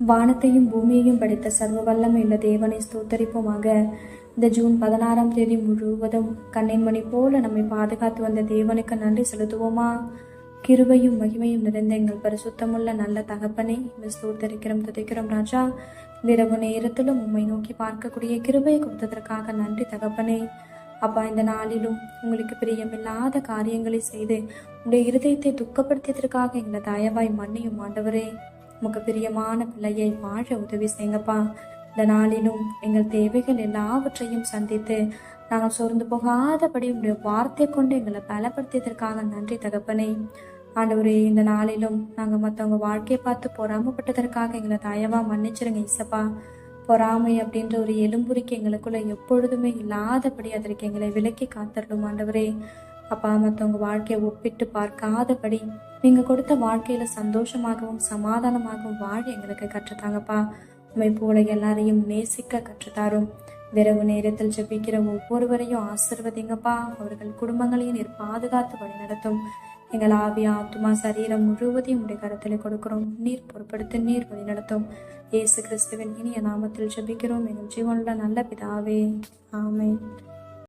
வானத்தையும் பூமியையும் படைத்த சர்வ வல்லமையுள்ள தேவனை ஸ்தோத்தரிப்போமாக. இந்த ஜூன் 16ஆம் தேதி முழுவதும் கண்ணின் மணி போல நம்மை பாதுகாத்து வந்த தேவனுக்கு நன்றி செலுத்துவோமா? கிருபையும் மகிமையும் நிறைந்த எங்கள் பரிசுத்தமுள்ள நல்ல தகப்பனை ஸ்தோத்தரிக்கிறோம், துதிக்கிறோம் ராஜா. இரவு நேரத்திலும் உம்மை நோக்கி பார்க்கக்கூடிய கிருபையை கொடுத்ததற்காக நன்றி தகப்பனே. அப்பா, இந்த நாளிலும் உங்களுக்கு பிரியமில்லாத காரியங்களை செய்து உடைய இருதயத்தை துக்கப்படுத்தியதற்காக எங்களை தயவாய் மன்னியும் ஆண்டவரே. உமக்கு பிரியமான பிள்ளையை வாழ உதவி செய்யுங்கப்பா. இந்த நாளிலும் எங்கள் தேவைகள் எல்லாவற்றையும் சந்தித்து நாங்கள் சோர்ந்து போகாதபடி உடைய வார்த்தை கொண்டு எங்களை பலப்படுத்தியதற்காக நன்றி தகப்பனே. ஆண்டவரே, இந்த நாளிலும் நாங்கள் மற்றவங்க வாழ்க்கையை பார்த்து பொறாமப்பட்டதற்காக எங்களை தயவா மன்னிச்சிருங்க இசப்பா. பொறாமை அப்படின்ற ஒரு எலும்புரிக்கு எங்களுக்குள்ள எப்பொழுதுமே இல்லாதபடி அதற்கு எங்களை விலக்கி காத்தரலும் ஆண்டவரே. அப்பா, மற்றவங்க வாழ்க்கையை ஒப்பிட்டு பார்க்காதபடி நீங்க கொடுத்த வாழ்க்கையில சந்தோஷமாகவும் சமாதானமாகவும் வாழ எங்களுக்கு கற்றுத்தாங்கப்பா. உண்மை போல எல்லாரையும் நேசிக்க கற்றுத்தாரும். இரவு நேரத்தில் ஜெபிக்கிற ஒவ்வொருவரையும் ஆசிர்வதிங்கப்பா. அவர்கள் குடும்பங்களையும் நீர் பாதுகாத்து வழி நடத்தும். எங்கள் ஆவி ஆத்துமா சரீரம் முழுவதையும் உடைய கருத்தில் கொடுக்கிறோம். நீர் பொறுப்படுத்தி நீர் வழி நடத்தும். இயேசு கிறிஸ்துவின் இனிய நாமத்தில் ஜெபிக்கிறோம் எங்கள் ஜீவனுள்ள நல்ல பிதாவே, ஆமென்.